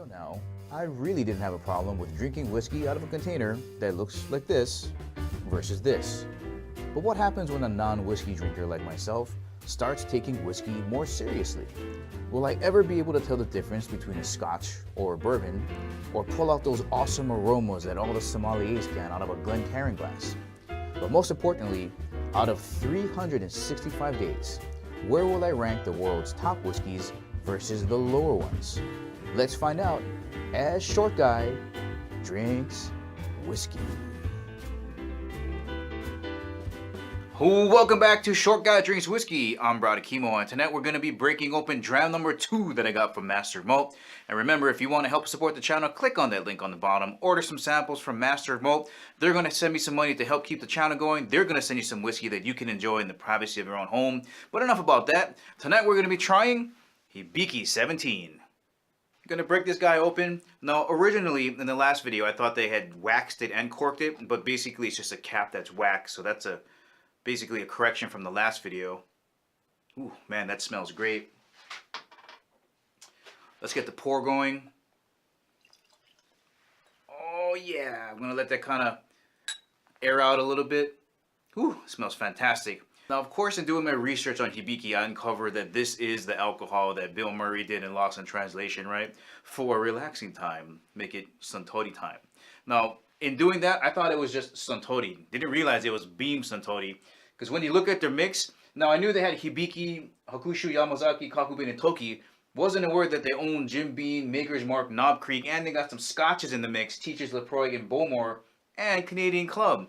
Till now, I really didn't have a problem with drinking whiskey out of a container that looks like this versus this. But what happens when a non-whiskey drinker like myself starts taking whiskey more seriously? Will I ever be able to tell the difference between a scotch or a bourbon, or pull out those awesome aromas that all the sommeliers can out of a Glencairn glass? But most importantly, out of 365 days, where will I rank the world's top whiskeys versus the lower ones? Let's find out as Short Guy drinks whiskey. Welcome back to Short Guy Drinks Whiskey. I'm Brad Akimo, and tonight we're going to be breaking open dram number 2 that I got from Master Malt. And remember, if you want to help support the channel, click on that link on the bottom. Order some samples from Master Malt. They're going to send me some money to help keep the channel going. They're going to send you some whiskey that you can enjoy in the privacy of your own home. But enough about that. Tonight we're going to be trying Hibiki 17. Gonna break this guy open. Now, originally in the last video, I thought they had waxed it and corked it, but basically it's just a cap that's waxed. So that's basically a correction from the last video. Ooh, man, that smells great. Let's get the pour going. Oh yeah, I'm gonna let that kind of air out a little bit. Ooh, smells fantastic. Now, of course, in doing my research on Hibiki, I uncovered that this is the alcohol that Bill Murray did in Lost in Translation, right? For relaxing time, make it Suntory time. Now, in doing that, I thought it was just Suntory. Didn't realize it was Beam Suntory. Because when you look at their mix, now I knew they had Hibiki, Hakushu, Yamazaki, Kakubin, and Toki. Wasn't aware that they own Jim Beam, Maker's Mark, Knob Creek, and they got some scotches in the mix, Teachers Laphroaig and Bowmore, and Canadian Club.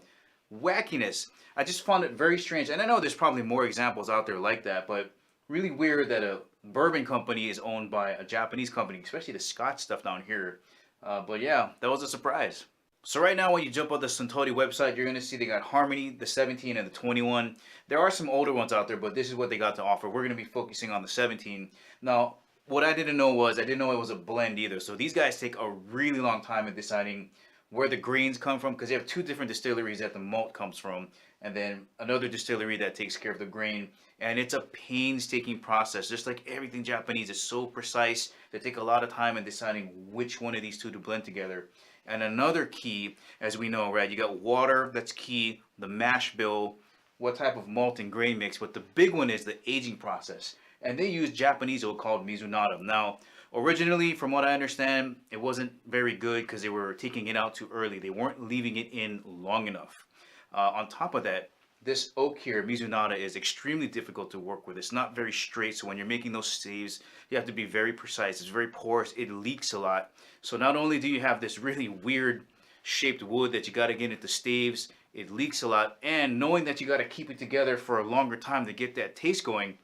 Wackiness. I just found it very strange, and I know there's probably more examples out there like that, but really weird that a bourbon company is owned by a Japanese company, especially the Scotch stuff down here. But yeah, that was a surprise. So right now when you jump on the Suntory website, you're going to see they got Harmony, the 17, and the 21. There are some older ones out there, but this is what they got to offer. We're going to be focusing on the 17. Now, what I didn't know was, I didn't know it was a blend either. So these guys take a really long time in deciding where the grains come from, because they have 2 different distilleries that the malt comes from, and then another distillery that takes care of the grain. And it's a painstaking process. Just like everything Japanese is so precise. They take a lot of time in deciding which one of these 2 to blend together. And another key, as we know, right, you got water, that's key, the mash bill, what type of malt and grain mix, but the big one is the aging process. And they use Japanese oak called Mizunara. Now, originally, from what I understand, it wasn't very good because they were taking it out too early. They weren't leaving it in long enough. On top of that, this oak here, Mizunara, is extremely difficult to work with. It's not very straight, so when you're making those staves, you have to be very precise. It's very porous. It leaks a lot. So not only do you have this really weird shaped wood that you got to get into staves, it leaks a lot, and knowing that you got to keep it together for a longer time to get that taste going,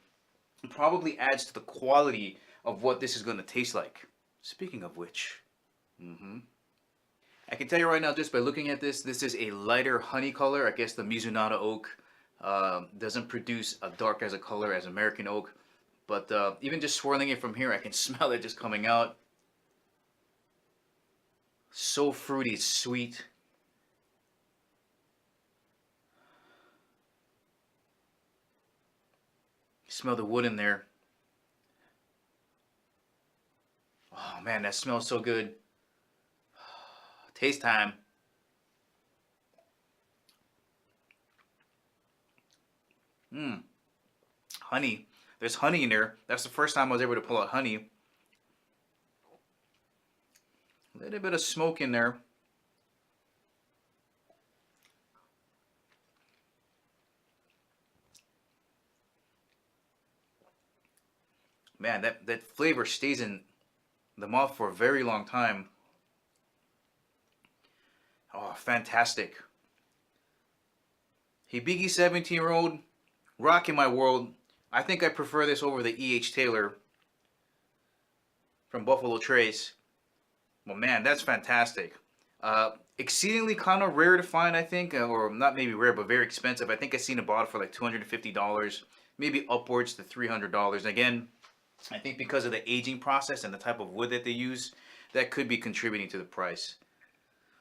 it probably adds to the quality of what this is going to taste like. Speaking of which, I can tell you right now, just by looking at this, this is a lighter honey color. I guess the Mizunara oak doesn't produce a dark as a color as American oak. But even just swirling it from here, I can smell it just coming out. So fruity, sweet. Smell the wood in there. Oh man, that smells so good. Taste time. Honey. There's honey in there. That's the first time I was able to pull out honey. A little bit of smoke in there. Man, that flavor stays in the mouth for a very long time. Oh, fantastic. Hibiki 17-year-old, rocking my world. I think I prefer this over the E.H. Taylor from Buffalo Trace. Well, man, that's fantastic. Exceedingly kind of rare to find, I think, or not maybe rare, but very expensive. I think I seen it bought for like $250, maybe upwards to $300. Again, I think because of the aging process and the type of wood that they use, that could be contributing to the price.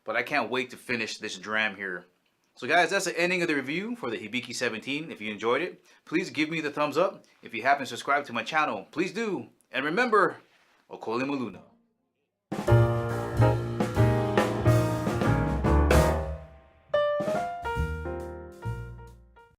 But I can't wait to finish this dram here. So guys, that's the ending of the review for the Hibiki 17. If you enjoyed it, please give me the thumbs up. If you haven't subscribed to my channel, please do. And remember, Okole Maluna.